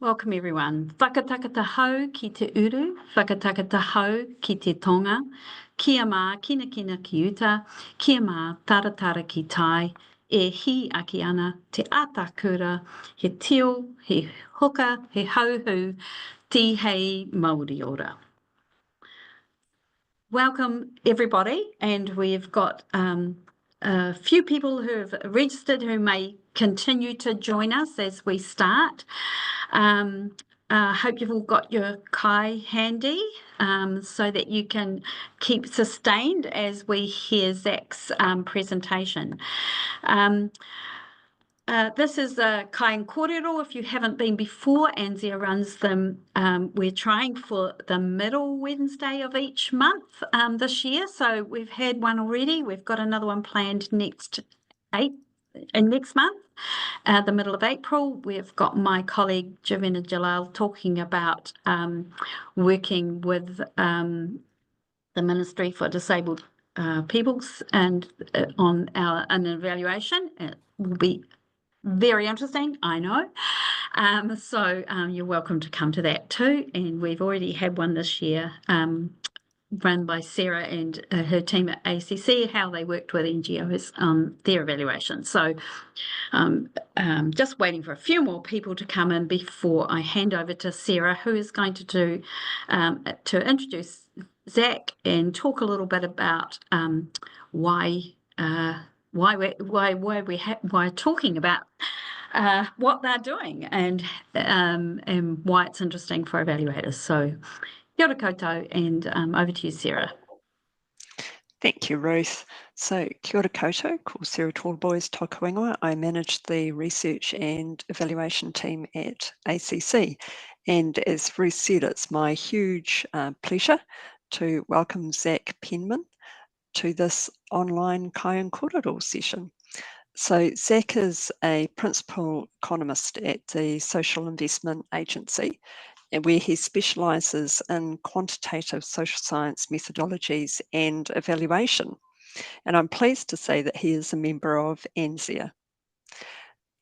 Welcome everyone. Whakatakata hau ki te uru, whakatakata hau ki te tonga, kia mā kina kina ki uta, kia mā taratara ki tai, e hi aki ana te atakura, he tio, he hoka, he hauhu, ti hei Māori ora. Welcome everybody, and we've got a few people who have registered who may continue to join us as we start. Hope you've all got your kai handy so that you can keep sustained as we hear Zach's presentation. This is a Kai Korero. If you haven't been before, ANZEA runs them. We're trying for the middle Wednesday of each month this year. So we've had one already. We've got another one planned next month, the middle of April. We've got my colleague Javina Jalal talking about working with the Ministry for Disabled Peoples and on an evaluation. It will be very interesting, I know. So you're welcome to come to that too. And we've already had one this year run by Sarah and her team at ACC, how they worked with NGOs on their evaluation. So just waiting for a few more people to come in before I hand over to Sarah, who is going to do to introduce Zach and talk a little bit about why we're talking about what they're doing and why it's interesting for evaluators. So kia ora koutou, and over to you, Sarah. Thank you, Ruth. So kia ora koutou, ko Sarah Tallboys toku ingoa. I manage the research and evaluation team at ACC. And as Ruth said, it's my huge pleasure to welcome Zach Penman to this online Kai Korero session. So Zach is a principal economist at the Social Investment Agency, where he specialises in quantitative social science methodologies and evaluation. And I'm pleased to say that he is a member of ANZEA.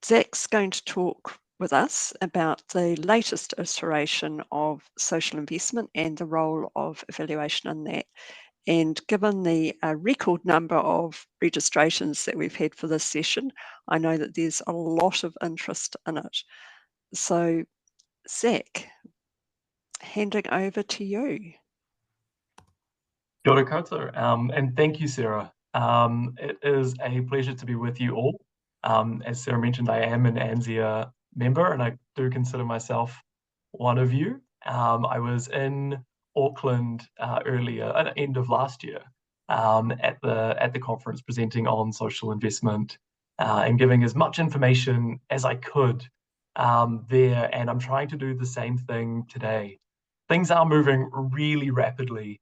Zach's going to talk with us about the latest iteration of social investment and the role of evaluation in that. And given the record number of registrations that we've had for this session, I know that there's a lot of interest in it. So, Zach, handing over to you. Kia ora koutou, and thank you, Sarah. It is a pleasure to be with you all. As Sarah mentioned, I am an ANZEA member, and I do consider myself one of you. I was in Auckland earlier, at the end of last year, at the conference presenting on social investment and giving as much information as I could there. And I'm trying to do the same thing today. Things are moving really rapidly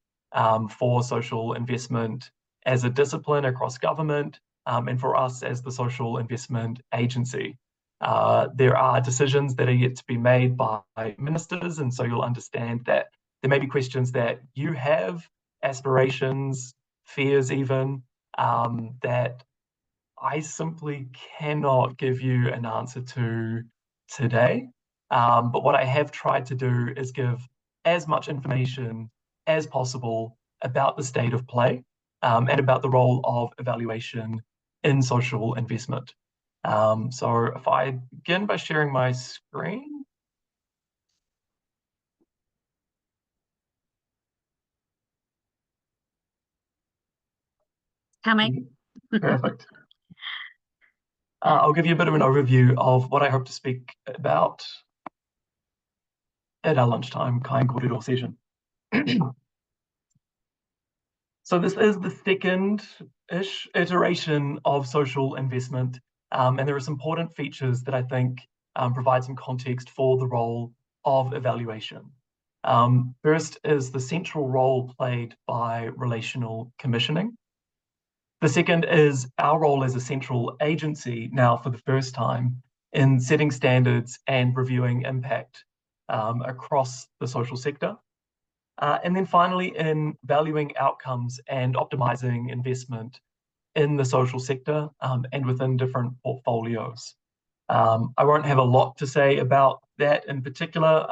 for social investment as a discipline across government and for us as the Social Investment Agency. There are decisions that are yet to be made by ministers, and so you'll understand that there may be questions that you have, aspirations, fears even, that I simply cannot give you an answer to today. But what I have tried to do is give as much information as possible about the state of play and about the role of evaluation in social investment. So if I begin by sharing my screen. Coming. Perfect. I'll give you a bit of an overview of what I hope to speak about at our lunchtime Kai Korero session. So this is the second-ish iteration of social investment, and there are some important features that I think provide some context for the role of evaluation. First is the central role played by relational commissioning. The second is our role as a central agency now for the first time in setting standards and reviewing impact across the social sector. And then finally, in valuing outcomes and optimizing investment in the social sector and within different portfolios. I won't have a lot to say about that in particular.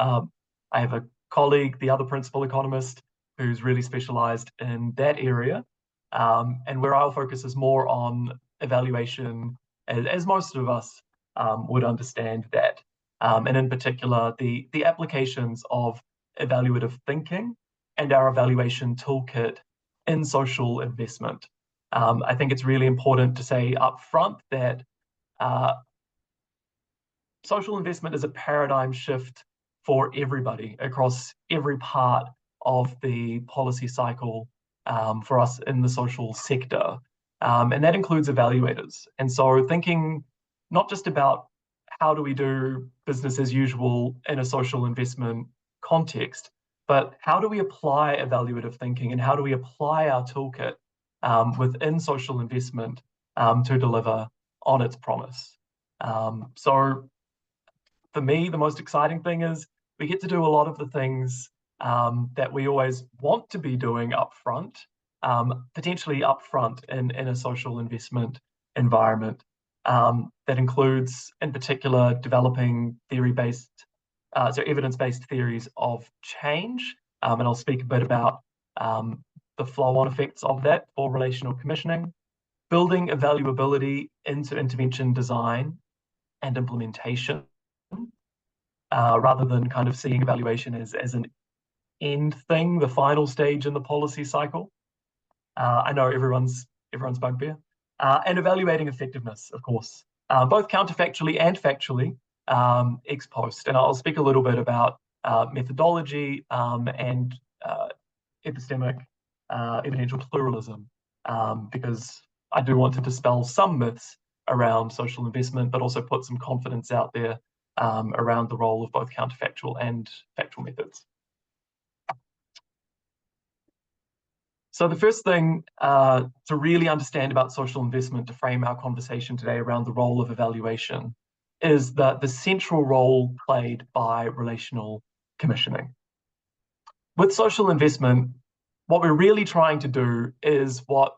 I have a colleague, the other principal economist, who's really specialized in that area, and where our focus is more on evaluation, as most of us would understand that, and in particular, the applications of evaluative thinking and our evaluation toolkit in social investment. I think it's really important to say up front that social investment is a paradigm shift for everybody across every part of the policy cycle for us in the social sector. And that includes evaluators. And so thinking not just about how do we do business as usual in a social investment context, but how do we apply evaluative thinking and how do we apply our toolkit within social investment to deliver on its promise. So for me, the most exciting thing is we get to do a lot of the things that we always want to be doing up front, potentially up front in a social investment environment. That includes, in particular, developing evidence-based theories of change. And I'll speak a bit about the flow-on effects of that for relational commissioning, building evaluability into intervention design and implementation, rather than kind of seeing evaluation as an end thing, the final stage in the policy cycle. I know everyone's bugbear. And evaluating effectiveness, of course, both counterfactually and factually, ex post. And I'll speak a little bit about methodology and epistemic evidential pluralism, because I do want to dispel some myths around social investment, but also put some confidence out there around the role of both counterfactual and factual methods. So the first thing to really understand about social investment, to frame our conversation today around the role of evaluation, is the central role played by relational commissioning. With social investment, what we're really trying to do is what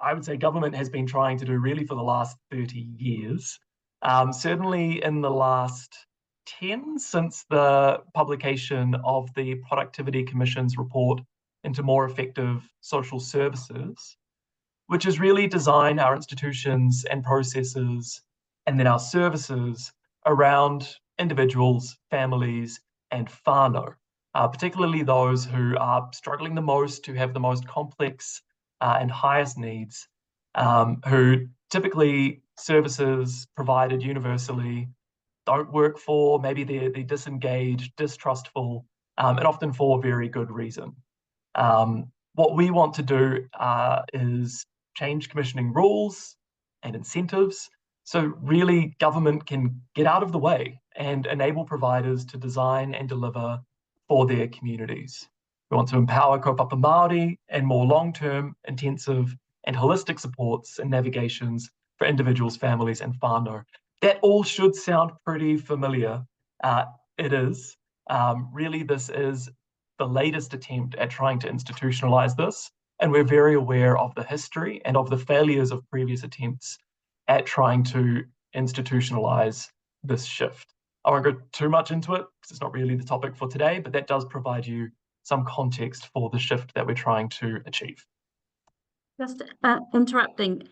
I would say government has been trying to do really for the last 30 years, certainly in the last 10, since the publication of the Productivity Commission's report into more effective social services, which is really design our institutions and processes and then our services around individuals, families, and whānau, particularly those who are struggling the most, who have the most complex and highest needs, who typically services provided universally don't work for, maybe they're disengaged, distrustful, and often for very good reason. What we want to do is change commissioning rules and incentives so really government can get out of the way and enable providers to design and deliver for their communities. We want to empower kaupapa Māori and more long-term, intensive and holistic supports and navigations for individuals, families and whānau. That all should sound pretty familiar. It is. Really, this is the latest attempt at trying to institutionalize this, and we're very aware of the history and of the failures of previous attempts at trying to institutionalize this shift. I won't go too much into it because it's not really the topic for today, but that does provide you some context for the shift that we're trying to achieve. Just interrupting,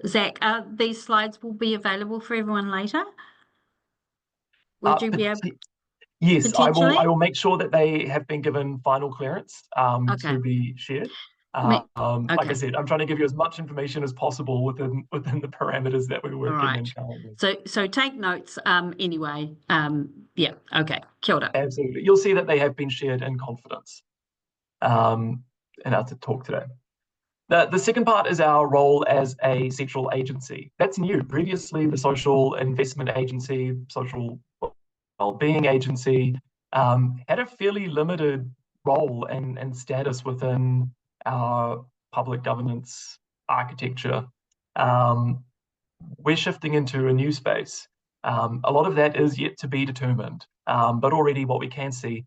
Zach, these slides will be available for everyone later? Would you be able? Yes, I will make sure that they have been given final clearance to be shared. Like I said, I'm trying to give you as much information as possible within the parameters that we're working in currently. So take notes anyway. Yeah, okay, kia ora. Absolutely. You'll see that they have been shared in confidence in our talk today. The second part is our role as a central agency. That's new. Previously, the Social Investment Agency, Social Wellbeing Agency, had a fairly limited role and status within our public governance architecture. We're shifting into a new space. A lot of that is yet to be determined, but already what we can see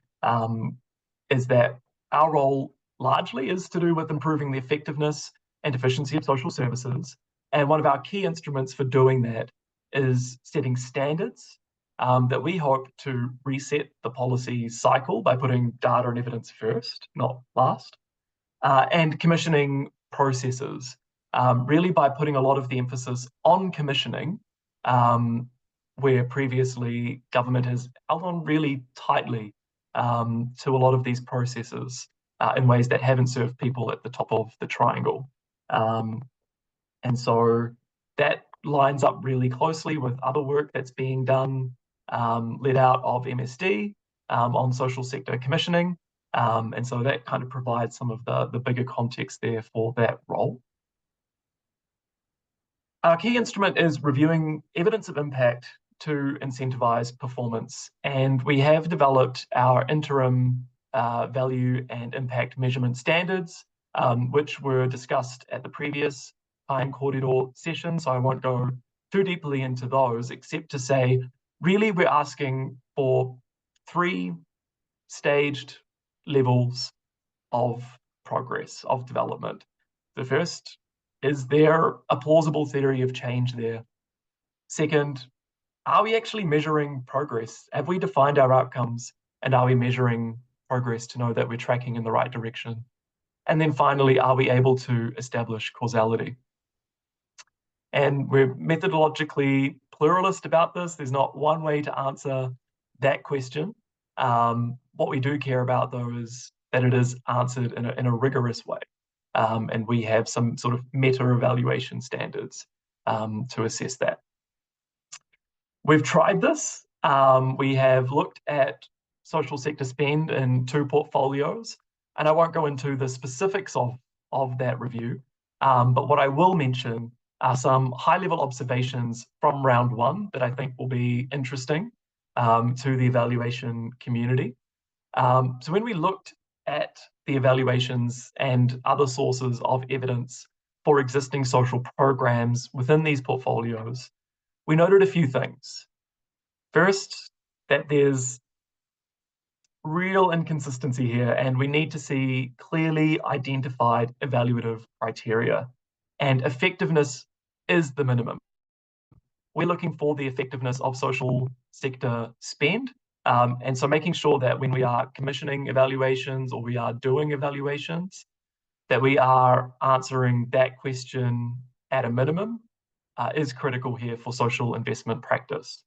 is that our role largely is to do with improving the effectiveness and efficiency of social services. And one of our key instruments for doing that is setting standards that we hope to reset the policy cycle by putting data and evidence first, not last, and commissioning processes, really by putting a lot of the emphasis on commissioning, where previously government has held on really tightly to a lot of these processes in ways that haven't served people at the top of the triangle. And so that lines up really closely with other work that's being done, led out of MSD on social sector commissioning. And so that kind of provides some of the bigger context there for that role. Our key instrument is reviewing evidence of impact to incentivize performance. And we have developed our interim value and impact measurement standards, which were discussed at the previous Kai Korero session. So I won't go too deeply into those, except to say, really, we're asking for 3 staged levels of progress, of development. The first, is there a plausible theory of change there? Second, are we actually measuring progress? Have we defined our outcomes, and are we measuring progress to know that we're tracking in the right direction? And then finally, are we able to establish causality? And we're methodologically pluralist about this. There's not one way to answer that question. What we do care about, though, is that it is answered in a rigorous way. And we have some sort of meta-evaluation standards to assess that. We've tried this. We have looked at social sector spend in 2 portfolios, and I won't go into the specifics of that review, but what I will mention are some high-level observations from round 1 that I think will be interesting to the evaluation community. So when we looked at the evaluations and other sources of evidence for existing social programs within these portfolios, we noted a few things. First, that there's real inconsistency here, and we need to see clearly identified evaluative criteria, and effectiveness is the minimum. We're looking for the effectiveness of social sector spend, and so making sure that when we are commissioning evaluations or we are doing evaluations, that we are answering that question at a minimum is critical here for social investment practice.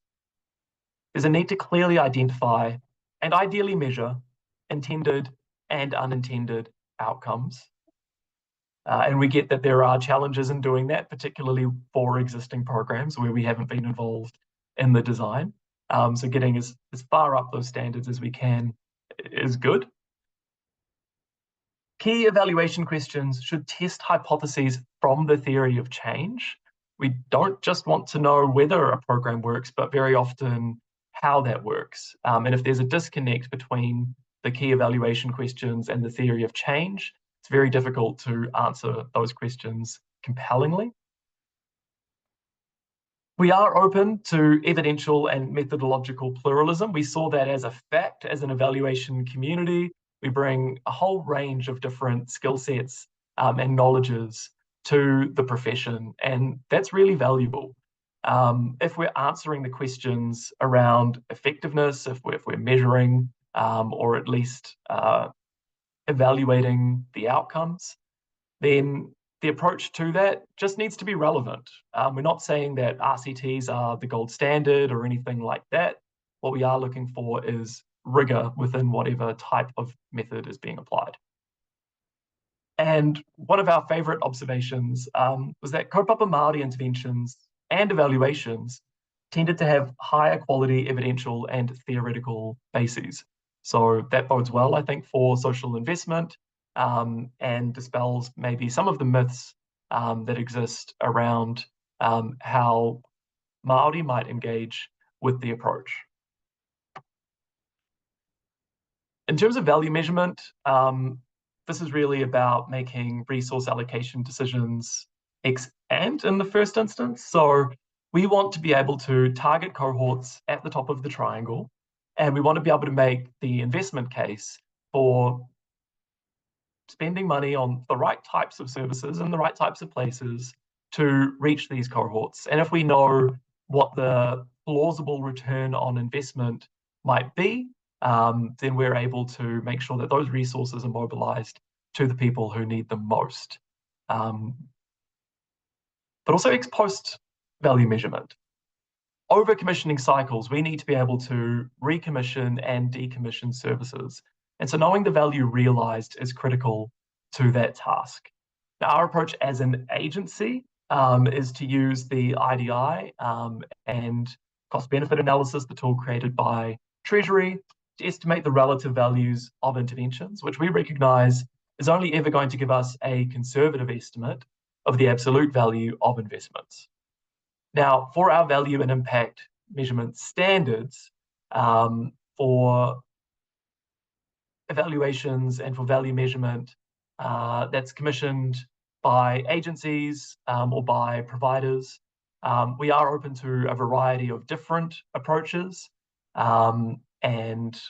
There's a need to clearly identify and ideally measure intended and unintended outcomes. And we get that there are challenges in doing that, particularly for existing programs where we haven't been involved in the design. So getting as far up those standards as we can is good. Key evaluation questions should test hypotheses from the theory of change. We don't just want to know whether a program works, but very often how that works. And if there's a disconnect between the key evaluation questions and the theory of change, it's very difficult to answer those questions compellingly. We are open to evidential and methodological pluralism. We saw that as a fact, as an evaluation community. We bring a whole range of different skill sets and knowledges to the profession, and that's really valuable. If we're answering the questions around effectiveness, if we're measuring or at least evaluating the outcomes, then the approach to that just needs to be relevant. We're not saying that RCTs are the gold standard or anything like that. What we are looking for is rigor within whatever type of method is being applied. And one of our favourite observations was that kaupapa Māori interventions and evaluations tended to have higher quality evidential and theoretical bases. So that bodes well, I think, for social investment and dispels maybe some of the myths that exist around how Māori might engage with the approach. In terms of value measurement, this is really about making resource allocation decisions ex ante in the first instance. So we want to be able to target cohorts at the top of the triangle, and we want to be able to make the investment case for spending money on the right types of services and the right types of places to reach these cohorts. And if we know what the plausible return on investment might be, then we're able to make sure that those resources are mobilized to the people who need them most. But also ex post value measurement. Over commissioning cycles, we need to be able to recommission and decommission services. And so knowing the value realized is critical to that task. Now, our approach as an agency is to use the IDI and cost benefit analysis, the tool created by Treasury, to estimate the relative values of interventions, which we recognize is only ever going to give us a conservative estimate of the absolute value of investments. Now, for our value and impact measurement standards, for evaluations and for value measurement that's commissioned by agencies or by providers, we are open to a variety of different approaches, and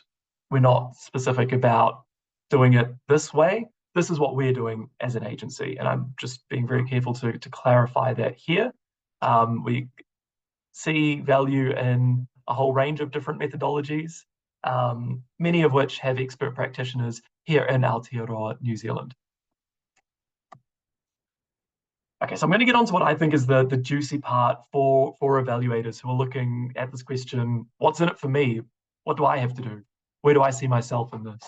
we're not specific about doing it this way. This is what we're doing as an agency, and I'm just being very careful to clarify that here. We see value in a whole range of different methodologies, many of which have expert practitioners here in Aotearoa, New Zealand. Okay, so I'm going to get on to what I think is the juicy part for evaluators who are looking at this question: what's in it for me? What do I have to do? Where do I see myself in this?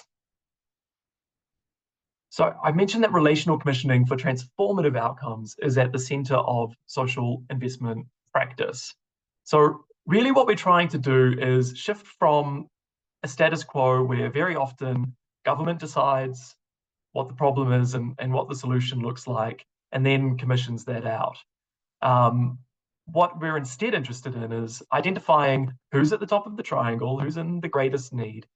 So I mentioned that relational commissioning for transformative outcomes is at the center of social investment practice. So really what we're trying to do is shift from a status quo where very often government decides what the problem is and what the solution looks like, and then commissions that out. What we're instead interested in is identifying who's at the top of the triangle, who's in the greatest need,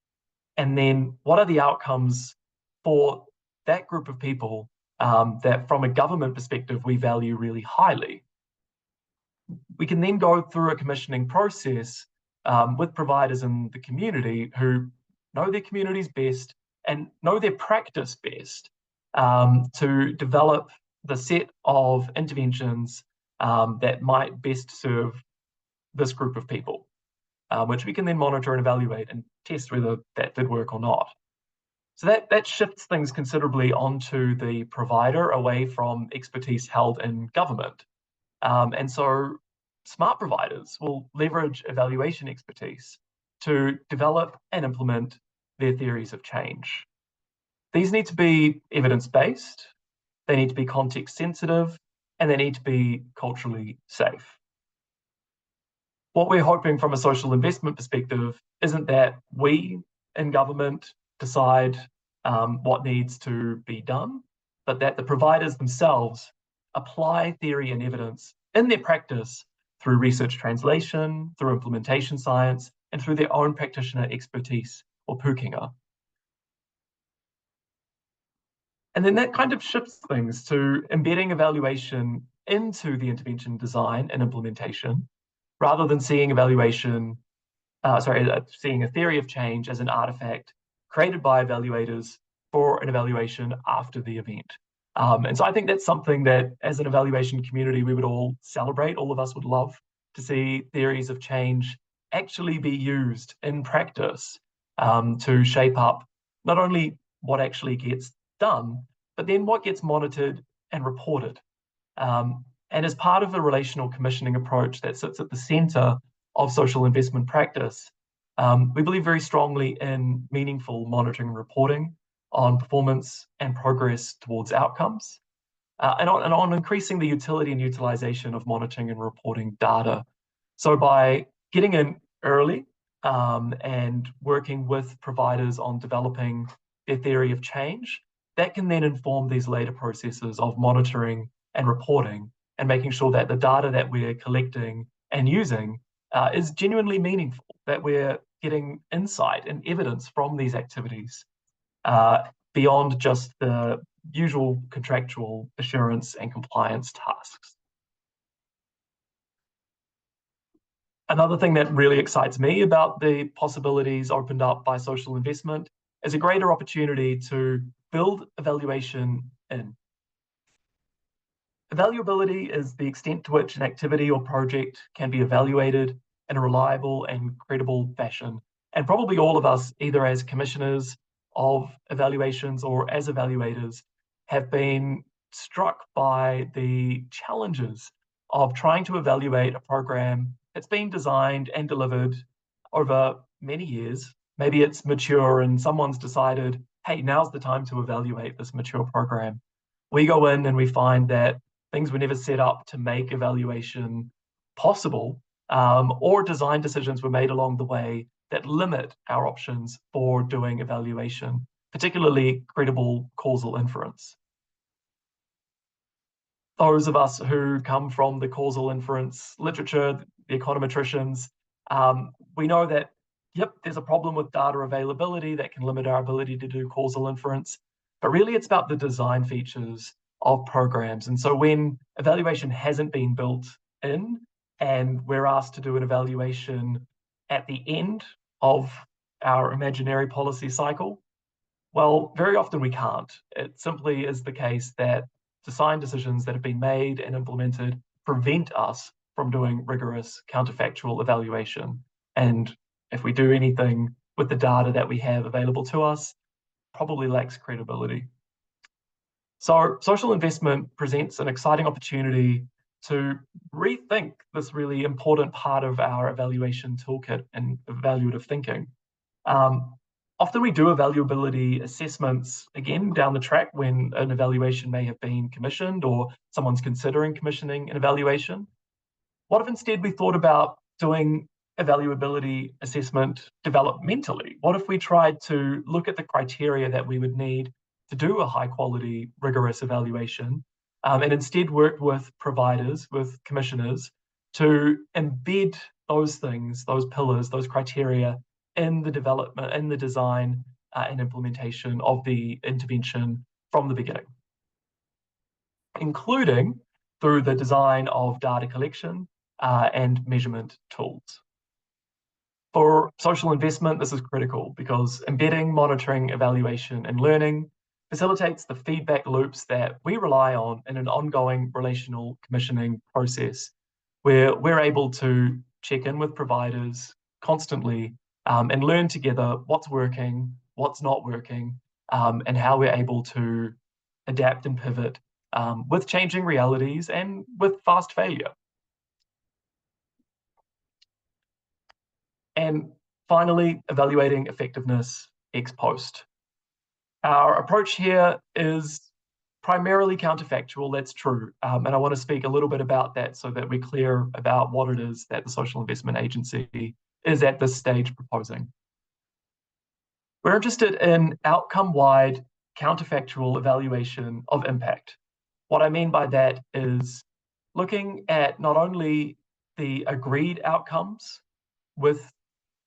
and then what are the outcomes for that group of people that from a government perspective we value really highly. We can then go through a commissioning process with providers in the community who know their communities best and know their practice best to develop the set of interventions that might best serve this group of people, which we can then monitor and evaluate and test whether that did work or not. So that shifts things considerably onto the provider away from expertise held in government. And so smart providers will leverage evaluation expertise to develop and implement their theories of change. These need to be evidence-based, they need to be context-sensitive, and they need to be culturally safe. What we're hoping from a social investment perspective isn't that we in government decide what needs to be done, but that the providers themselves apply theory and evidence in their practice through research translation, through implementation science, and through their own practitioner expertise or pukenga. And then that kind of shifts things to embedding evaluation into the intervention design and implementation, rather than seeing seeing a theory of change as an artifact created by evaluators for an evaluation after the event. And so I think that's something that as an evaluation community, we would all celebrate. All of us would love to see theories of change actually be used in practice to shape up not only what actually gets done, but then what gets monitored and reported. And as part of the relational commissioning approach that sits at the center of social investment practice, we believe very strongly in meaningful monitoring and reporting on performance and progress towards outcomes, and on increasing the utility and utilization of monitoring and reporting data. So by getting in early and working with providers on developing their theory of change, that can then inform these later processes of monitoring and reporting and making sure that the data that we're collecting and using is genuinely meaningful, that we're getting insight and evidence from these activities beyond just the usual contractual assurance and compliance tasks. Another thing that really excites me about the possibilities opened up by social investment is a greater opportunity to build evaluation in. Evaluability is the extent to which an activity or project can be evaluated in a reliable and credible fashion. And probably all of us, either as commissioners of evaluations or as evaluators, have been struck by the challenges of trying to evaluate a program that's been designed and delivered over many years. Maybe it's mature and someone's decided, hey, now's the time to evaluate this mature program. We go in and we find that things were never set up to make evaluation possible, or design decisions were made along the way that limit our options for doing evaluation, particularly credible causal inference. Those of us who come from the causal inference literature, the econometricians, we know that, yep, there's a problem with data availability that can limit our ability to do causal inference, but really it's about the design features of programs. And so when evaluation hasn't been built in and we're asked to do an evaluation at the end of our imaginary policy cycle, well, very often we can't. It simply is the case that design decisions that have been made and implemented prevent us from doing rigorous counterfactual evaluation. And if we do anything with the data that we have available to us, probably lacks credibility. So social investment presents an exciting opportunity to rethink this really important part of our evaluation toolkit and evaluative thinking. Often we do evaluability assessments, again, down the track when an evaluation may have been commissioned or someone's considering commissioning an evaluation. What if instead we thought about doing evaluability assessment developmentally? What if we tried to look at the criteria that we would need to do a high quality, rigorous evaluation, and instead worked with providers, with commissioners, to embed those things, those pillars, those criteria in the development, in the design and implementation of the intervention from the beginning, including through the design of data collection and measurement tools. For social investment, this is critical because embedding, monitoring, evaluation, and learning facilitates the feedback loops that we rely on in an ongoing relational commissioning process, where we're able to check in with providers constantly and learn together what's working, what's not working, and how we're able to adapt and pivot with changing realities and with fast failure. And finally, evaluating effectiveness ex post. Our approach here is primarily counterfactual, that's true. And I want to speak a little bit about that so that we're clear about what it is that the Social Investment Agency is at this stage proposing. We're interested in outcome-wide counterfactual evaluation of impact. What I mean by that is looking at not only the agreed outcomes with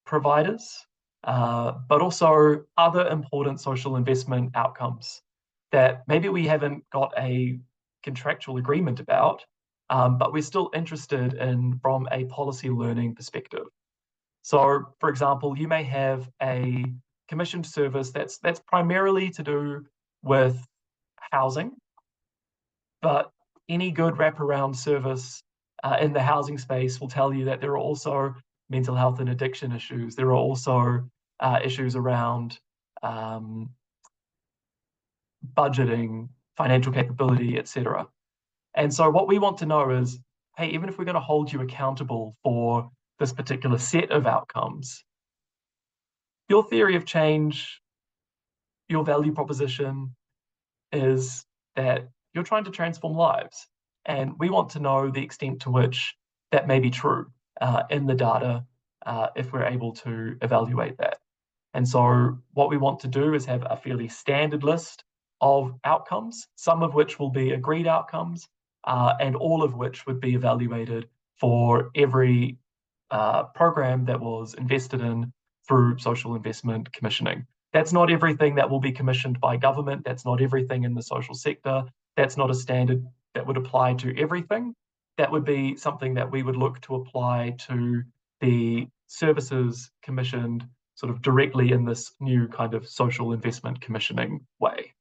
providers, but also other important social investment outcomes that maybe we haven't got a contractual agreement about, but we're still interested in from a policy learning perspective. So, for example, you may have a commissioned service that's primarily to do with housing, but any good wraparound service in the housing space will tell you that there are also mental health and addiction issues. There are also issues around budgeting, financial capability, etc. And so what we want to know is, hey, even if we're going to hold you accountable for this particular set of outcomes, your theory of change, your value proposition is that you're trying to transform lives. And we want to know the extent to which that may be true in the data if we're able to evaluate that. And so what we want to do is have a fairly standard list of outcomes, some of which will be agreed outcomes, and all of which would be evaluated for every program that was invested in through social investment commissioning. That's not everything that will be commissioned by government. That's not everything in the social sector. That's not a standard that would apply to everything. That would be something that we would look to apply to the services commissioned sort of directly in this new kind of social investment commissioning way.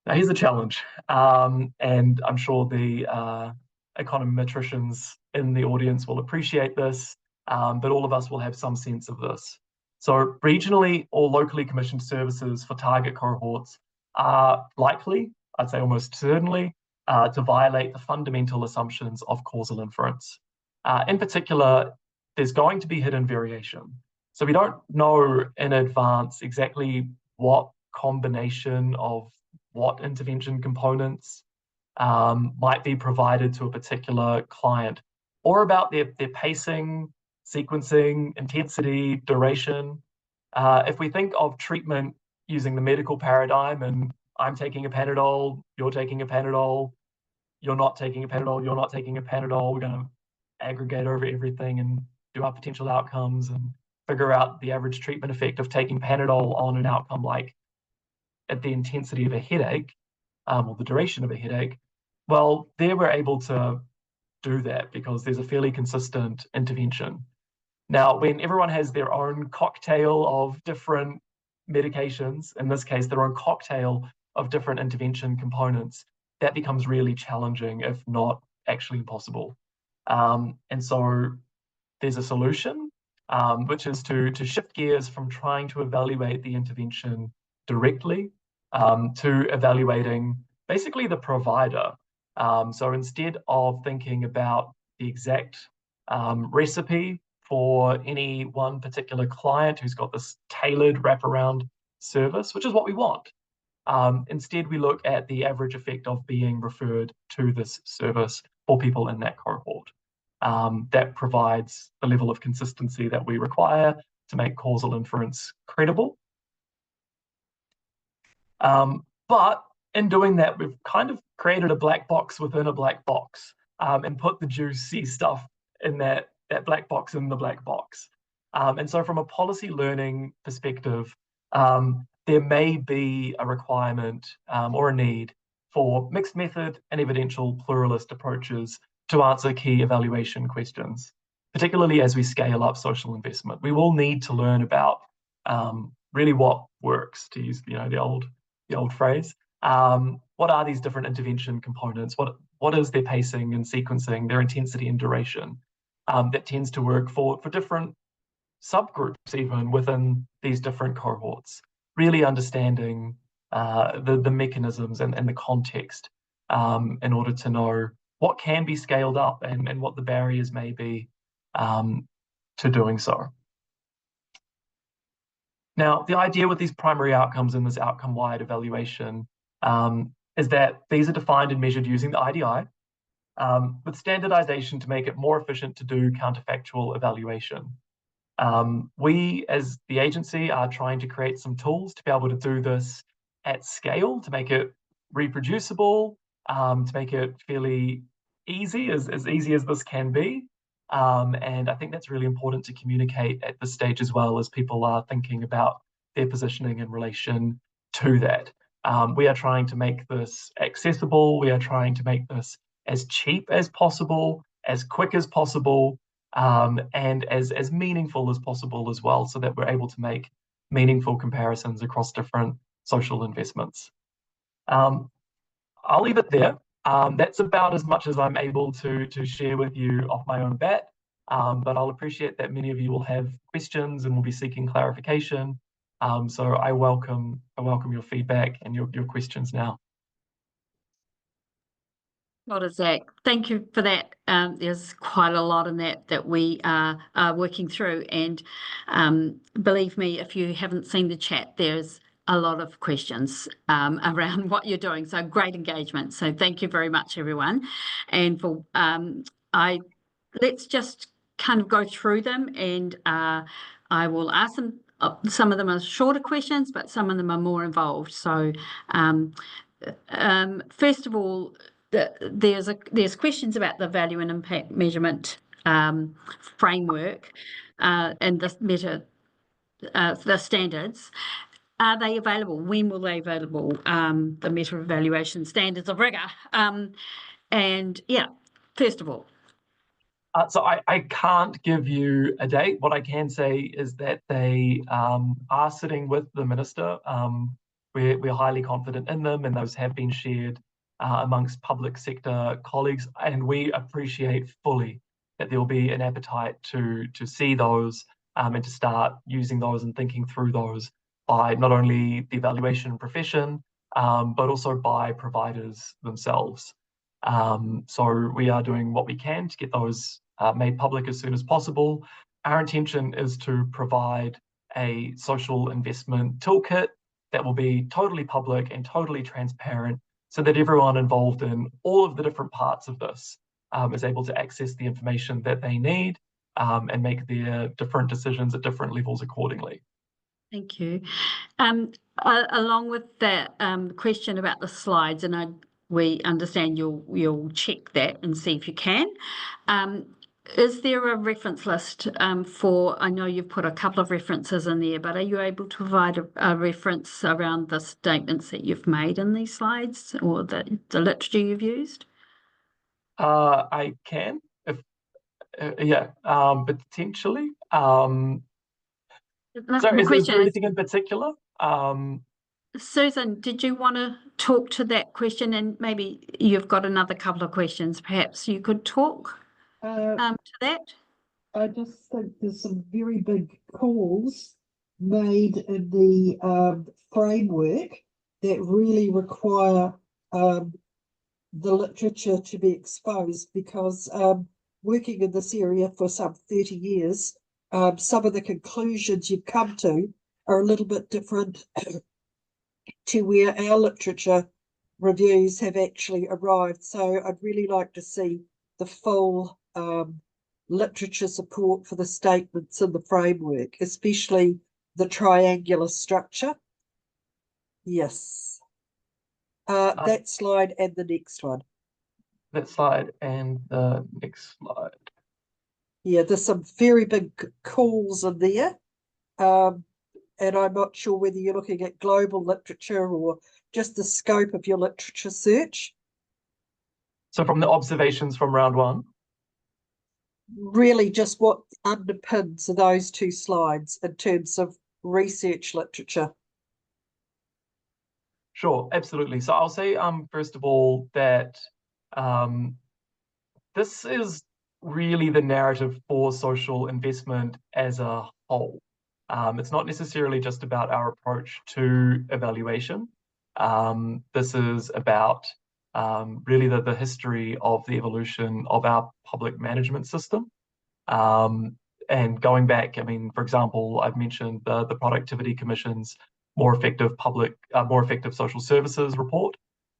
Now here's the challenge, and I'm sure the econometricians in the audience will appreciate this, but all of us will have some sense of this. So regionally or locally commissioned services for target cohorts are likely, I'd say almost certainly, to violate the fundamental assumptions of causal inference. In particular, there's going to be hidden variation. So we don't know in advance exactly what combination of what intervention components might be provided to a particular client, or about their pacing, sequencing, intensity, duration. If we think of treatment using the medical paradigm, and I'm taking a Panadol, you're taking a Panadol, you're not taking a Panadol, you're not taking a Panadol, we're going to aggregate over everything and do our potential outcomes and figure out the average treatment effect of taking Panadol on an outcome like at the intensity of a headache, or the duration of a headache. Well, there we're able to do that because there's a fairly consistent intervention. Now, when everyone has their own cocktail of different medications, in this case, their own cocktail of different intervention components, that becomes really challenging, if not actually impossible. And so there's a solution, which is to shift gears from trying to evaluate the intervention directly to evaluating basically the provider. So instead of thinking about the exact recipe for any one particular client who's got this tailored wraparound service, which is what we want, instead we look at the average effect of being referred to this service for people in that cohort. That provides the level of consistency that we require to make causal inference credible. But in doing that, we've kind of created a black box within a black box, and put the juicy stuff in that black box in the black box. And so from a policy learning perspective, there may be a requirement or a need for mixed method and evidential pluralist approaches to answer key evaluation questions, particularly as we scale up social investment. We will need to learn about really what works, to use the old phrase. What are these different intervention components? What is their pacing and sequencing, their intensity and duration? That tends to work for different subgroups even within these different cohorts. Really understanding the mechanisms and the context in order to know what can be scaled up and what the barriers may be to doing so. Now, the idea with these primary outcomes in this outcome-wide evaluation is that these are defined and measured using the IDI, with standardization to make it more efficient to do counterfactual evaluation. We, as the agency, are trying to create some tools to be able to do this at scale, to make it reproducible, to make it fairly easy, as easy as this can be. And I think that's really important to communicate at this stage as well, as people are thinking about their positioning in relation to that. We are trying to make this accessible. We are trying to make this as cheap as possible, as quick as possible, and as meaningful as possible as well, so that we're able to make meaningful comparisons across different social investments. I'll leave it there. That's about as much as I'm able to share with you off my own bat, but I'll appreciate that many of you will have questions and will be seeking clarification. So I welcome your feedback and your questions now. Well, Zach, thank you for that. There's quite a lot in that we are working through, and believe me, if you haven't seen the chat, there's a lot of questions around what you're doing. So great engagement. So thank you very much, everyone. And for let's just kind of go through them, and I will ask them. Some of them are shorter questions, but some of them are more involved. So first of all, there's questions about the value and impact measurement framework and the standards. Are they available? When will they be available? The meta evaluation standards of rigor. And yeah, first of all. So I can't give you a date. What I can say is that they are sitting with the minister. we're highly confident in them, and those have been shared amongst public sector colleagues, and we appreciate fully that there will be an appetite to see those and to start using those and thinking through those by not only the evaluation profession, but also by providers themselves. So we are doing what we can to get those made public as soon as possible. Our intention is to provide a social investment toolkit that will be totally public and totally transparent, so that everyone involved in all of the different parts of this is able to access the information that they need and make their different decisions at different levels accordingly. Thank you. Along with that question about the slides, and we understand you'll check that and see if you can. Is there a reference list for, I know you've put a couple of references in there, but are you able to provide a reference around the statements that you've made in these slides, or the literature you've used? I can, if potentially. So is there anything in particular? Susan, did you want to talk to that question? And maybe you've got another couple of questions. Perhaps you could talk to that. I just think there's some very big calls made in the framework that really require the literature to be exposed, because working in this area for some 30 years, some of the conclusions you've come to are a little bit different to where our literature reviews have actually arrived. So I'd really like to see the full literature support for the statements in the framework, especially the triangular structure. Yes. That slide and the next one. That slide and the next slide. Yeah, there's some very big calls in there. And I'm not sure whether you're looking at global literature or just the scope of your literature search. So from the observations from round one? Really just what underpins those two slides in terms of research literature. Sure, absolutely. So I'll say, first of all, that this is really the narrative for social investment as a whole. It's not necessarily just about our approach to evaluation. This is about really the history of the evolution of our public management system. And going back, I mean, for example, I've mentioned the Productivity Commission's more effective social services report,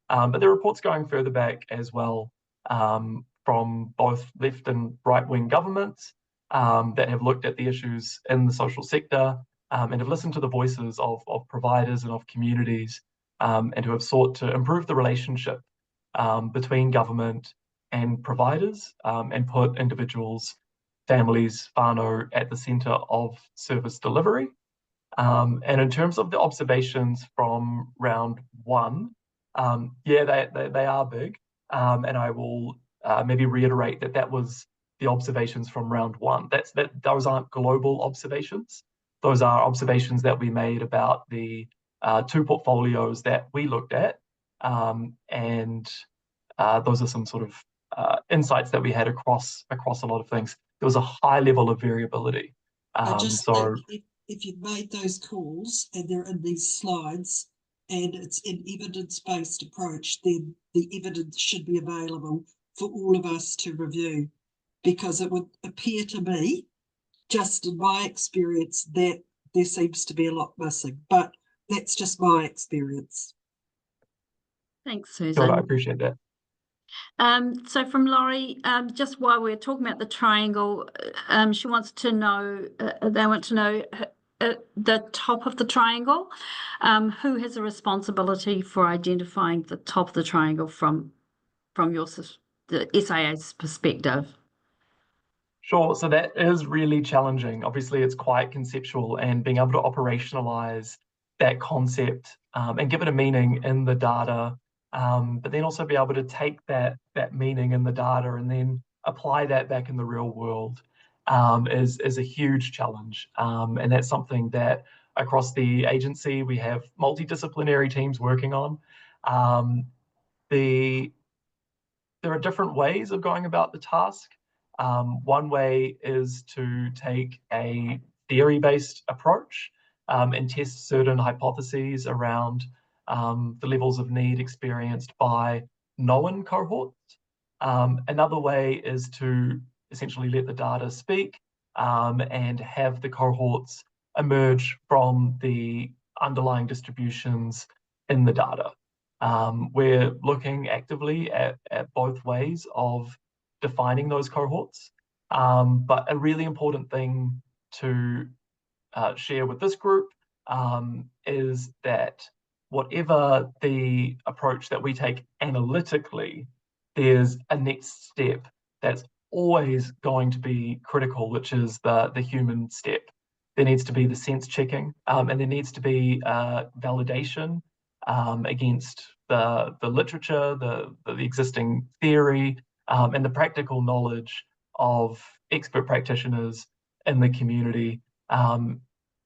but there are reports going further back as well from both left and right-wing governments that have looked at the issues in the social sector and have listened to the voices of providers and of communities and who have sought to improve the relationship between government and providers and put individuals, families, whānau at the centre of service delivery. And in terms of the observations from round one, yeah, they are big. And I will maybe reiterate that was the observations from round one. Those aren't global observations. Those are observations that we made about the two portfolios that we looked at. And those are some sort of insights that we had across a lot of things. There was a high level of variability. I just think if you've made those calls and they're in these slides and it's an evidence-based approach, then the evidence should be available for all of us to review, because it would appear to me, just in my experience, that there seems to be a lot missing, but that's just my experience. Thanks, Susan. Sure, I appreciate that. So from Laurie, just while we're talking about the triangle, she wants to know, they want to know the top of the triangle. Who has a responsibility for identifying the top of the triangle from the SIA's perspective? Sure, so that is really challenging. Obviously, it's quite conceptual, and being able to operationalize that concept and give it a meaning in the data, but then also be able to take that meaning in the data and then apply that back in the real world is a huge challenge. And that's something that across the agency. We have multidisciplinary teams working on. There are different ways of going about the task. One way is to take a theory-based approach and test certain hypotheses around the levels of need experienced by known cohorts. Another way is to essentially let the data speak and have the cohorts emerge from the underlying distributions in the data. We're looking actively at both ways of defining those cohorts, but a really important thing to share with this group is that whatever the approach that we take analytically, there's a next step that's always going to be critical, which is the human step. There needs to be the sense checking, and there needs to be validation against the literature, the existing theory, and the practical knowledge of expert practitioners in the community,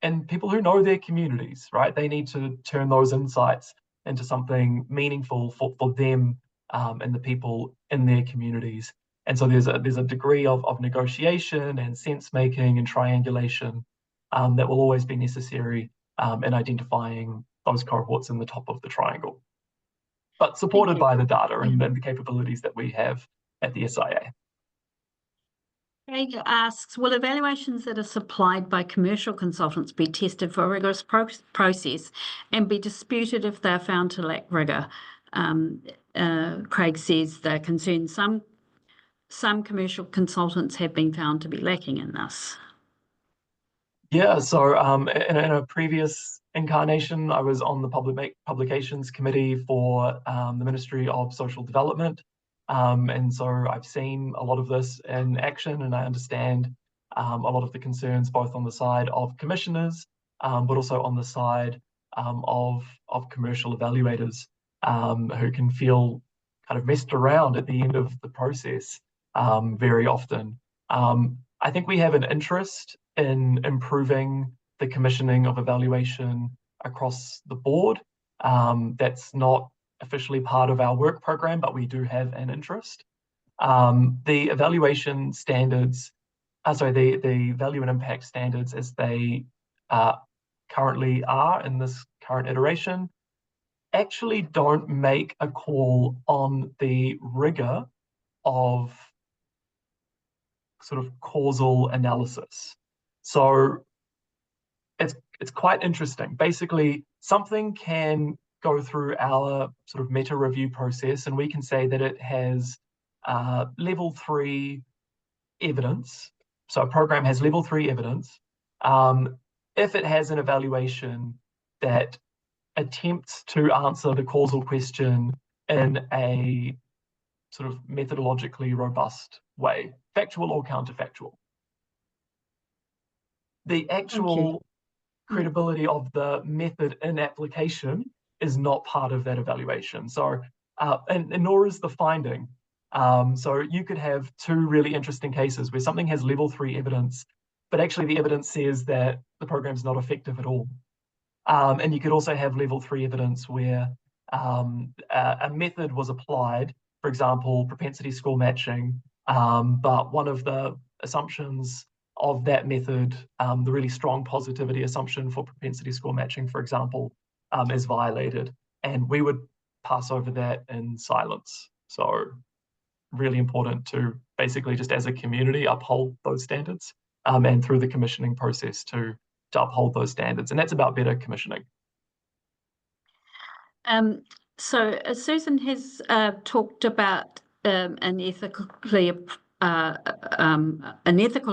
and people who know their communities, right? They need to turn those insights into something meaningful for them and the people in their communities. And so there's a degree of negotiation and sense making and triangulation that will always be necessary in identifying those cohorts in the top of the triangle, but supported by the data and the capabilities that we have at the SIA. Craig asks, will evaluations that are supplied by commercial consultants be tested for a rigorous process and be disputed if they're found to lack rigour? Craig says they're concerned some commercial consultants have been found to be lacking in this. Yeah, so in a previous incarnation, I was on the Publications Committee for the Ministry of Social Development. And so I've seen a lot of this in action, and I understand a lot of the concerns both on the side of commissioners, but also on the side of commercial evaluators who can feel kind of messed around at the end of the process very often. I think we have an interest in improving the commissioning of evaluation across the board. That's not officially part of our work program, but we do have an interest. The evaluation standards, the value and impact standards as they currently are in this current iteration, actually don't make a call on the rigor of sort of causal analysis. So it's quite interesting. Basically, something can go through our sort of meta review process, and we can say that it has level 3 evidence. So a program has level 3 evidence if it has an evaluation that attempts to answer the causal question in a sort of methodologically robust way, factual or counterfactual. The actual credibility of the method in application is not part of that evaluation. So, and nor is the finding. So you could have 2 really interesting cases where something has level 3 evidence, but actually the evidence says that the program's not effective at all. And you could also have level 3 evidence where a method was applied, for example, propensity score matching, but one of the assumptions of that method, the really strong positivity assumption for propensity score matching, for example, is violated. And we would pass over that in silence. So really important to basically just as a community uphold those standards and through the commissioning process to uphold those standards. And that's about better commissioning. So Susan has talked about an ethical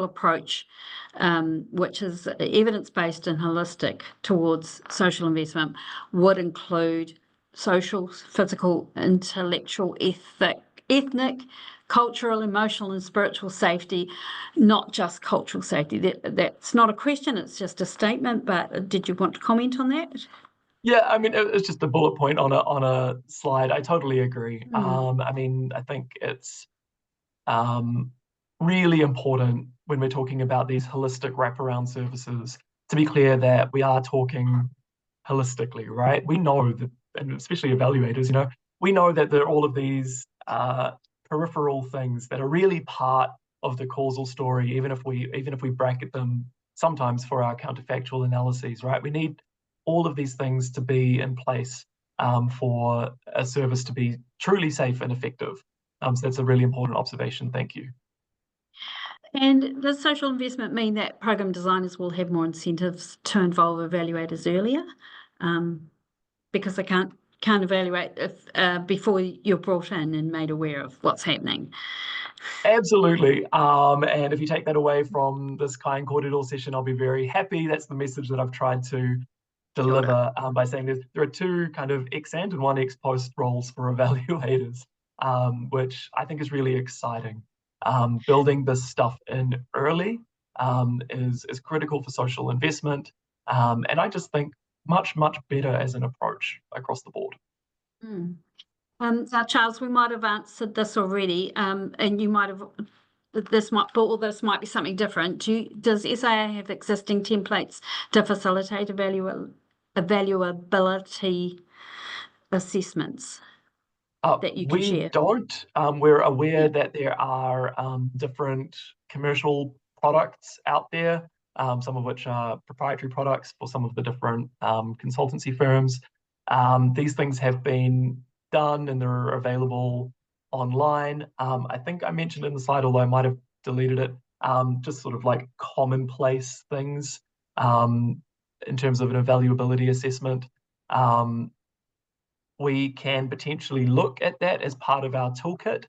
approach, which is evidence-based and holistic towards social investment, would include social, physical, intellectual, ethnic, cultural, emotional, and spiritual safety, not just cultural safety. That's not a question, it's just a statement, but did you want to comment on that? Yeah, I mean, it's just a bullet point on a slide. I totally agree. I mean, I think it's really important when we're talking about these holistic wraparound services to be clear that we are talking holistically, right? We know that, and especially evaluators, we know that there are all of these peripheral things that are really part of the causal story, even if we bracket them sometimes for our counterfactual analyses, right? We need all of these things to be in place for a service to be truly safe and effective. So that's a really important observation. Thank you. And does social investment mean that program designers will have more incentives to involve evaluators earlier? Because they can't evaluate if before you're brought in and made aware of what's happening. Absolutely. And if you take that away from this Kai Korero session, I'll be very happy. That's the message that I've tried to deliver by saying there are two kind of ex-ante and one ex-post roles for evaluators, which I think is really exciting. Building this stuff in early is critical for social investment, and I just think much better as an approach across the board. Now, Charles, we might have answered this already, and you might have. This might be something different. Does SIA have existing templates to facilitate evaluability assessments that you can share? We don't. We're aware that there are different commercial products out there, some of which are proprietary products for some of the different consultancy firms. These things have been done and they're available online. I think I mentioned in the slide, although I might have deleted it, just sort of like commonplace things in terms of an evaluability assessment. We can potentially look at that as part of our toolkit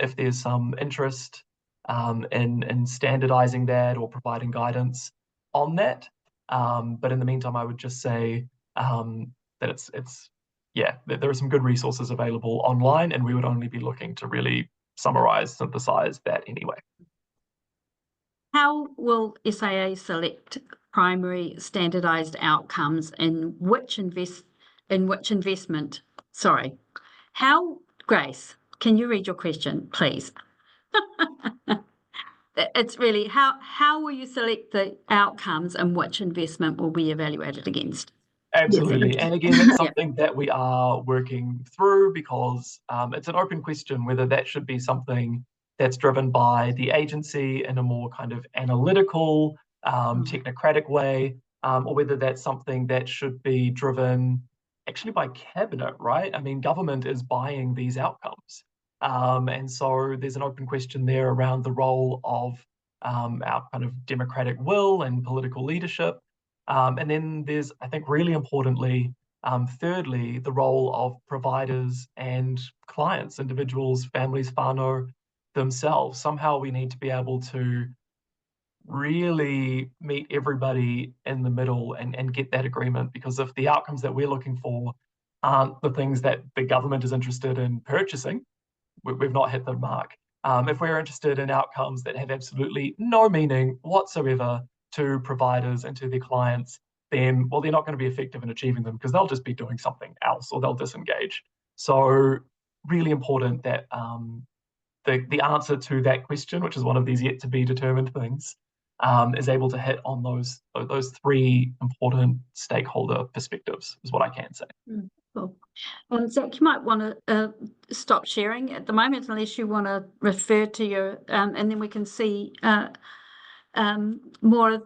if there's some interest in standardizing that or providing guidance on that. But in the meantime, I would just say that that there are some good resources available online, and we would only be looking to really synthesize that anyway. How will SIA select primary standardized outcomes in which investment? Sorry. How, Grace, can you read your question, please? It's really how will you select the outcomes and which investment will be evaluated against? Absolutely. And again, that's something that we are working through because it's an open question whether that should be something that's driven by the agency in a more kind of analytical, technocratic way, or whether that's something that should be driven actually by cabinet, right? I mean, government is buying these outcomes. And so there's an open question there around the role of our kind of democratic will and political leadership. And then there's, I think, really importantly, thirdly, the role of providers and clients, individuals, families, whānau themselves. Somehow we need to be able to really meet everybody in the middle and get that agreement, because if the outcomes that we're looking for aren't the things that the government is interested in purchasing, we've not hit the mark. If we're interested in outcomes that have absolutely no meaning whatsoever to providers and to their clients, then, well, they're not going to be effective in achieving them because they'll just be doing something else or they'll disengage. So really important that the answer to that question, which is one of these yet to be determined things, is able to hit on those three important stakeholder perspectives, is what I can say. Cool. Zach, you might want to stop sharing at the moment unless you want to refer to your, and then we can see more of,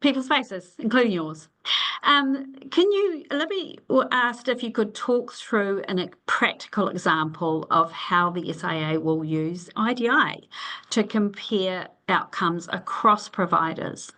people's faces, including yours. Libby asked if you could talk through a practical example of how the SIA will use IDI to compare outcomes across providers.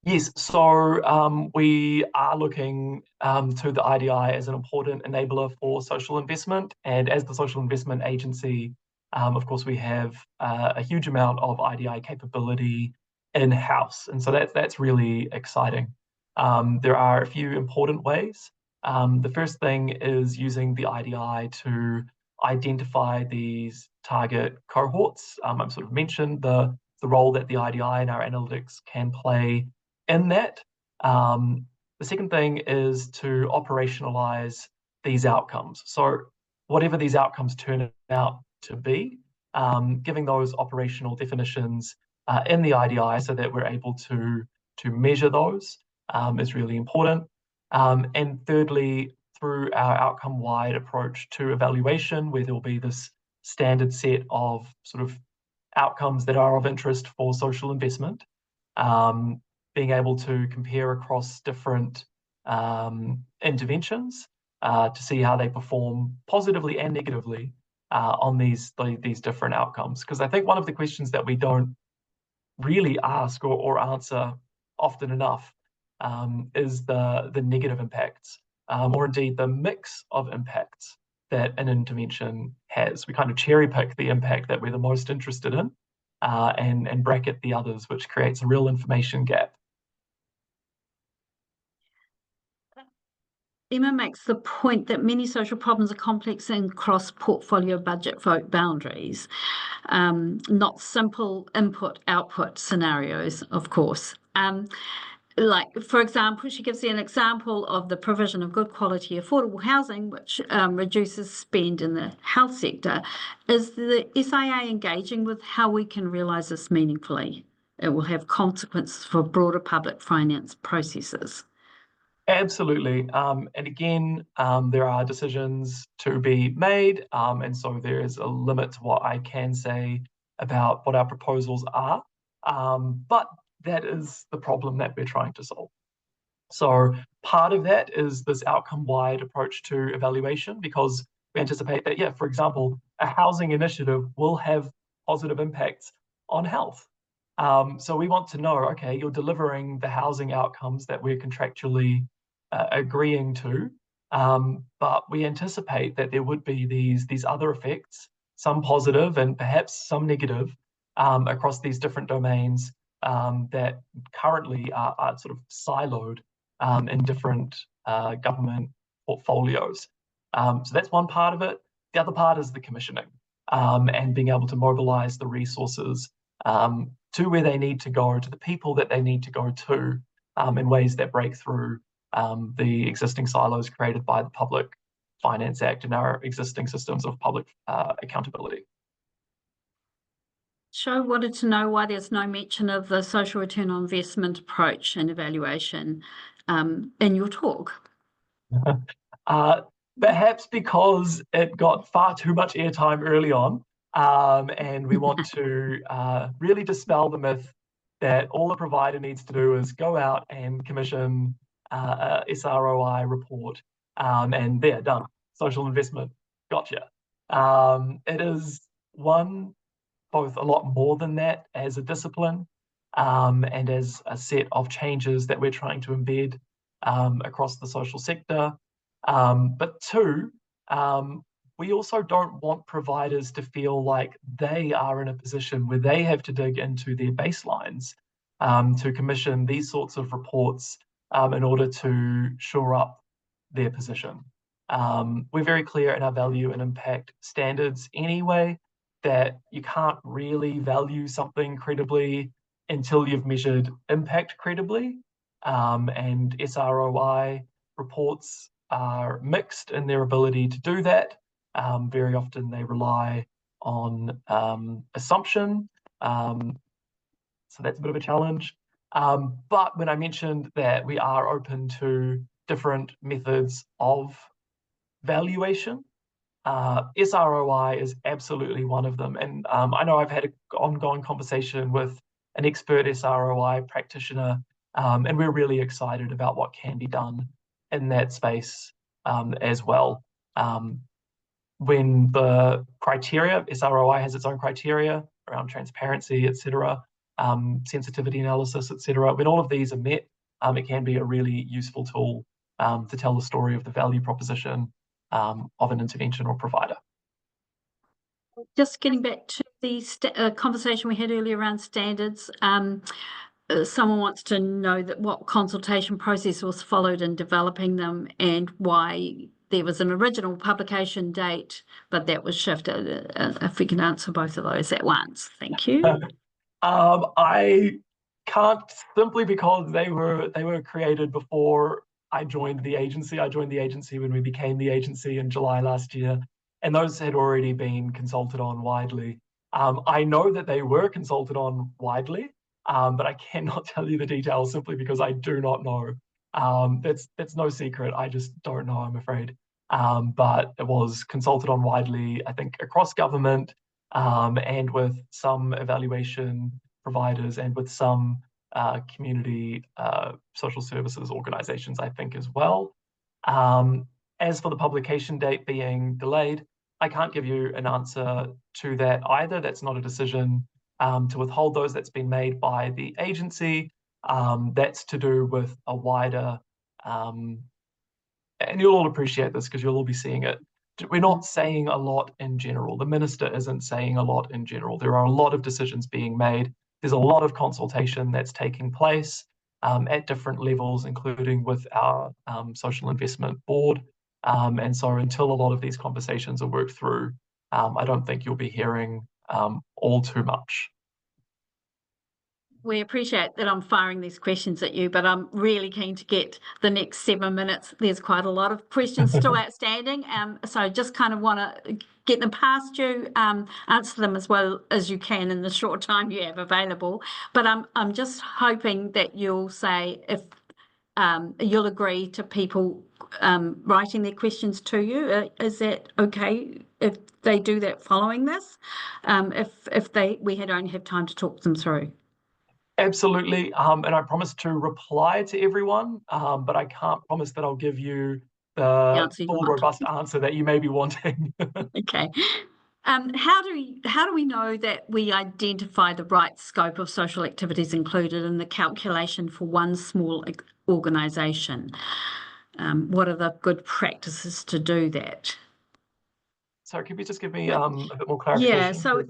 Yes, so we are looking to the IDI as an important enabler for social investment. And as the social investment agency, of course, we have a huge amount of IDI capability in-house. And so that's really exciting. There are a few important ways. The first thing is using the IDI to identify these target cohorts. I've sort of mentioned the role that the IDI and our analytics can play in that. The second thing is to operationalize these outcomes. So whatever these outcomes turn out to be, giving those operational definitions in the IDI so that we're able to measure those is really important. And thirdly, through our outcome-wide approach to evaluation, where there'll be this standard set of sort of outcomes that are of interest for social investment, being able to compare across different interventions to see how they perform positively and negatively on these different outcomes. Because I think one of the questions that we don't really ask or answer often enough is the negative impacts, or indeed the mix of impacts that an intervention has. We kind of cherry pick the impact that we're the most interested in and bracket the others, which creates a real information gap. Emma makes the point that many social problems are complex and cross portfolio budget vote boundaries, not simple input-output scenarios, of course. Like, for example, she gives you an example of the provision of good quality affordable housing, which reduces spend in the health sector. Is the SIA engaging with how we can realise this meaningfully? It will have consequences for broader public finance processes. Absolutely. And again, there are decisions to be made. And so there is a limit to what I can say about what our proposals are. But that is the problem that we're trying to solve. So part of that is this outcome-wide approach to evaluation, because we anticipate that, yeah, for example, a housing initiative will have positive impacts on health. So we want to know, okay, you're delivering the housing outcomes that we're contractually agreeing to, but we anticipate that there would be these other effects, some positive and perhaps some negative, across these different domains that currently are sort of siloed in different government portfolios. So that's one part of it. The other part is the commissioning and being able to mobilise the resources to where they need to go, to the people that they need to go to, in ways that break through the existing silos created by the Public Finance Act and our existing systems of public accountability. Sho wanted to know why there's no mention of the social return on investment approach and evaluation in your talk. Perhaps because it got far too much airtime early on, and we want to really dispel the myth that all the provider needs to do is go out and commission a SROI report, and they're done. Social investment, gotcha. It is both a lot more than that as a discipline, and as a set of changes that we're trying to embed across the social sector. But two, we also don't want providers to feel like they are in a position where they have to dig into their baselines to commission these sorts of reports in order to shore up their position. We're very clear in our value and impact standards anyway, that you can't really value something credibly until you've measured impact credibly. And SROI reports are mixed in their ability to do that. Very often they rely on assumption. So that's a bit of a challenge. But when I mentioned that we are open to different methods of valuation, SROI is absolutely one of them. And I know I've had an ongoing conversation with an expert SROI practitioner, and we're really excited about what can be done in that space as well. When the criteria, SROI has its own criteria around transparency, etc., sensitivity analysis, etc. When all of these are met, it can be a really useful tool to tell the story of the value proposition of an intervention or provider. Just getting back to the conversation we had earlier around standards, someone wants to know that what consultation process was followed in developing them and why there was an original publication date, but that was shifted. If we can answer both of those at once. Thank you. I can't, simply because they were created before I joined the agency. I joined the agency when we became the agency in July last year, and those had already been consulted on widely. I know that they were consulted on widely, but I cannot tell you the details simply because I do not know. That's no secret. I just don't know, I'm afraid. But it was consulted on widely, I think, across government, and with some evaluation providers and with some community social services organizations, I think, as well. As for the publication date being delayed, I can't give you an answer to that either. That's not a decision to withhold those that's been made by the agency. That's to do with a wider, and you'll all appreciate this because you'll all be seeing it. We're not saying a lot in general. The minister isn't saying a lot in general. There are a lot of decisions being made. There's a lot of consultation that's taking place at different levels, including with our social investment board. And so until a lot of these conversations are worked through, I don't think you'll be hearing all too much. We appreciate that I'm firing these questions at you, but I'm really keen to get the next 7 minutes. There's quite a lot of questions still outstanding, so just kind of want to get them past you, answer them as well as you can in the short time you have available. But I'm just hoping that you'll say if you'll agree to people writing their questions to you. Is that okay if they do that following this? If we only have time to talk them through. Absolutely, and I promise to reply to everyone, but I can't promise that I'll give you the full robust answer that you may be wanting. Okay. How do we know that we identify the right scope of social activities included in the calculation for one small organisation? What are the good practices to do that? So could you just give me a bit more clarification? Yeah, so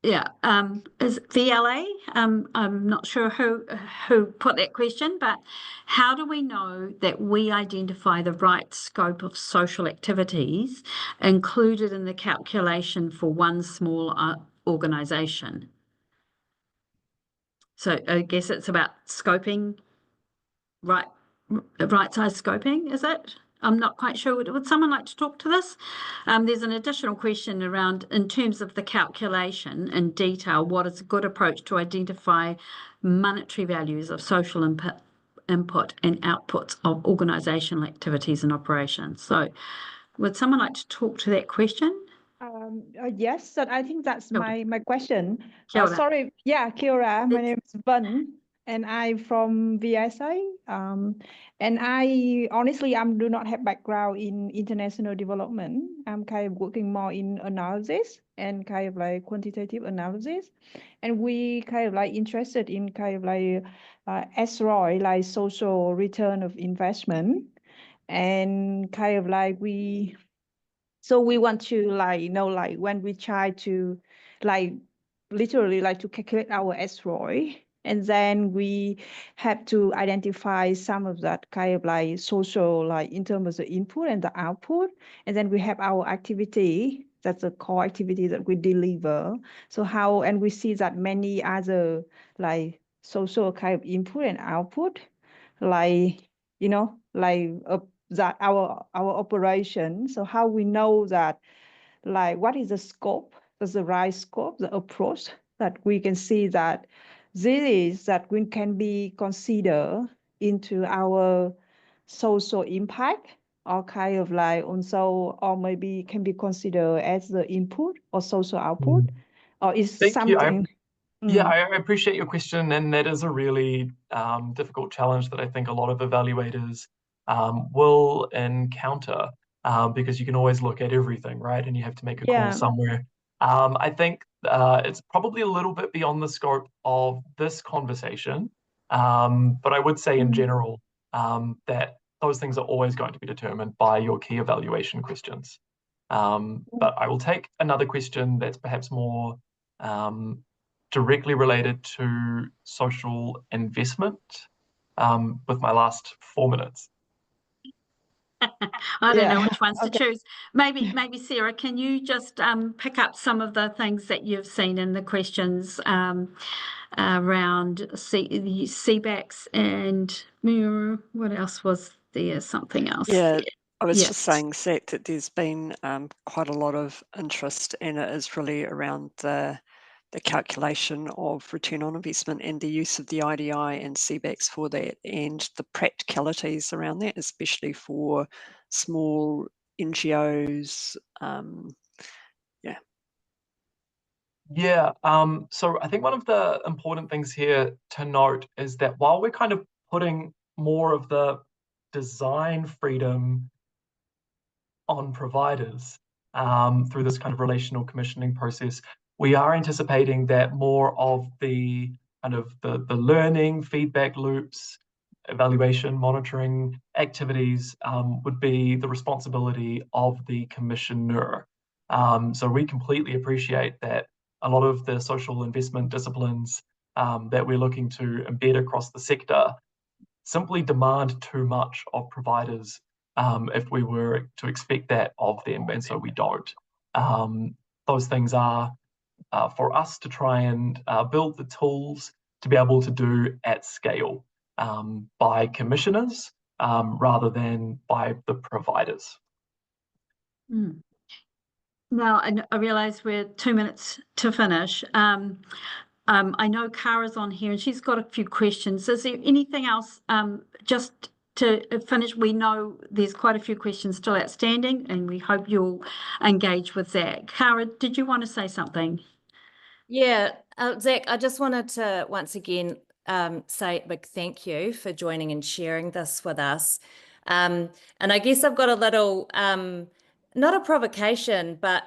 is VLA? I'm not sure who put that question, but how do we know that we identify the right scope of social activities included in the calculation for one small organisation? So I guess it's about scoping, right size scoping, is it? I'm not quite sure. Would someone like to talk to this? There's an additional question around, in terms of the calculation in detail, what is a good approach to identify monetary values of social input and outputs of organisational activities and operations? So would someone like to talk to that question? Yes, so I think that's my question. Kia ora. Sorry, yeah, kia ora. My name is Vân, and I'm from VSA. And I honestly, do not have background in international development. I'm kind of working more in analysis and kind of like quantitative analysis. And we kind of like interested in kind of like SROI, like social return of investment. And kind of like so we want to like when we try to literally to calculate our SROI, and then we have to identify some of that kind of like social, like in terms of the input and the output, and then we have our activity, that's the core activity that we deliver. So and we see that many other like social kind of input and output, like that our operation. So how we know that, like, what is the scope, that's the right scope, the approach that we can see that this is that we can be considered into our social impact, or kind of like also, or maybe can be considered as the input or social output, or is something. Yeah, I appreciate your question, and that is a really difficult challenge that I think a lot of evaluators will encounter, because you can always look at everything, right? And you have to make a call somewhere. I think it's probably a little bit beyond the scope of this conversation, but I would say in general that those things are always going to be determined by your key evaluation questions. But I will take another question that's perhaps more directly related to social investment with my last 4 minutes. I don't know which ones to choose. Maybe Sarah, can you just pick up some of the things that you've seen in the questions around the CBACs and what else was there? Something else. Yeah, I was Yeah. just saying, Zach, that there's been quite a lot of interest, and it is really around the calculation of return on investment and the use of the IDI and CBACs for that, and the practicalities around that, especially for small NGOs. Yeah, so I think one of the important things here to note is that while we're kind of putting more of the design freedom on providers through this kind of relational commissioning process, we are anticipating that more of the kind of the learning, feedback loops, evaluation, monitoring activities would be the responsibility of the commissioner. So we completely appreciate that a lot of the social investment disciplines that we're looking to embed across the sector simply demand too much of providers if we were to expect that of them, and so we don't. Those things are for us to try and build the tools to be able to do at scale by commissioners rather than by the providers. Now, I realise we're 2 minutes to finish. I know Kara's on here and she's got a few questions. Is there anything else just to finish? We know there's quite a few questions still outstanding and we hope you'll engage with Zach. Kara, did you want to say something? Yeah, Zach, I just wanted to once again say a big thank you for joining and sharing this with us. And I guess I've got a little, not a provocation, but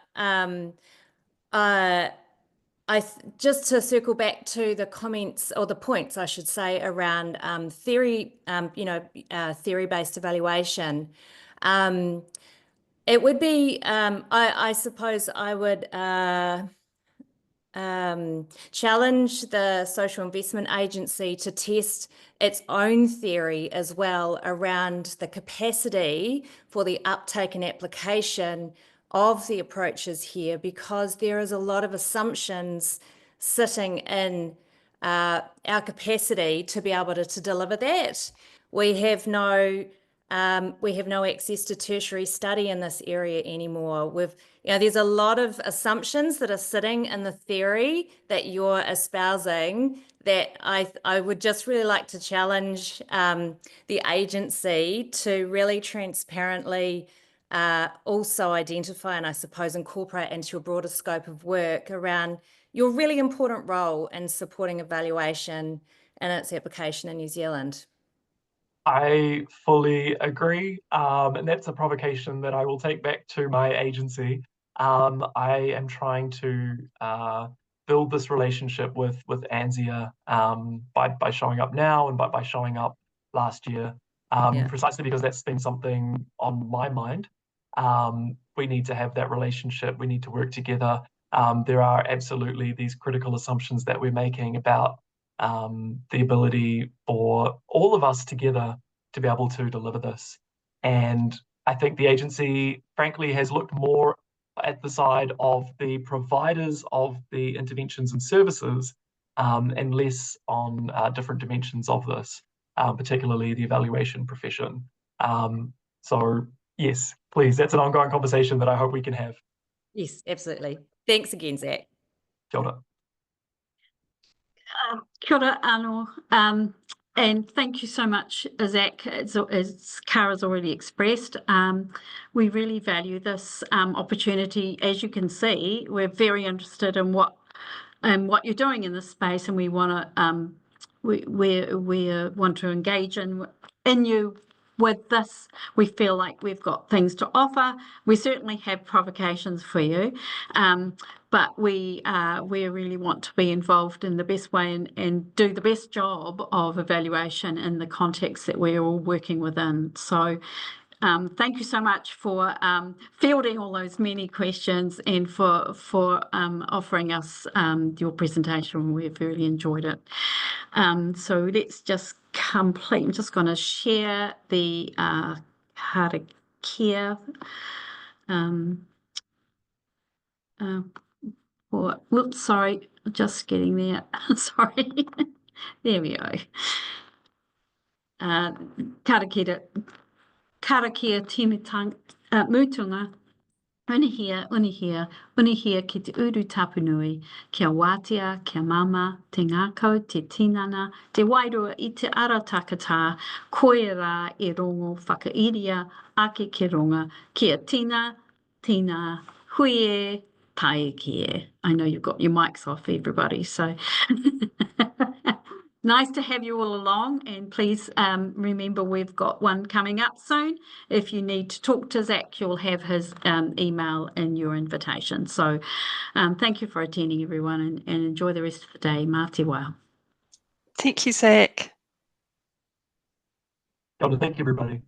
just to circle back to the comments or the points, I should say, around theory, theory-based evaluation. It would be, I suppose I would challenge the Social Investment Agency to test its own theory as well around the capacity for the uptake and application of the approaches here, because there is a lot of assumptions sitting in our capacity to be able to deliver that. We have no access to tertiary study in this area anymore. There's a lot of assumptions that are sitting in the theory that you're espousing that I would just really like to challenge the agency to really transparently also identify and I suppose incorporate into your broader scope of work around your really important role in supporting evaluation and its application in New Zealand. I fully agree, and that's a provocation that I will take back to my agency. I am trying to build this relationship with ANZEA by showing up now and by showing up last year, precisely because that's been something on my mind. We need to have that relationship. We need to work together. There are absolutely these critical assumptions that we're making about the ability for all of us together to be able to deliver this. And I think the agency, frankly, has looked more at the side of the providers of the interventions and services and less on different dimensions of this, particularly the evaluation profession. So yes, please, that's an ongoing conversation that I hope we can have. Yes, absolutely. Thanks again, Zach. Kia ora. Kia ora anō. And thank you so much, Zach, as Kara's already expressed. We really value this opportunity. As you can see, we're very interested in what you're doing in this space, and we want to we want to engage in you with this. We feel like we've got things to offer. We certainly have provocations for you, but we really want to be involved in the best way and do the best job of evaluation in the context that we're all working within. So thank you so much for fielding all those many questions and for offering us your presentation. We've really enjoyed it. So let's just complete. I'm just going to share the karakia. Whoops, sorry, just getting there. Sorry. There we go. Karakia karakia mutunga, unihia ki te uru tapunui, kia wātea, kia mama, te ngākau, te tinana, te wairua i te ara takatā, koe e rongo whakairia, ake ke ronga, kia tina, hui tai ki. I know you've got your mics off, everybody, so nice to have you all along, and please remember we've got one coming up soon. If you need to talk to Zach, you'll have his email in your invitation. So thank you for attending, everyone, and enjoy the rest of the day. Mā te wā. Thank you, Zach. Thank you, everybody.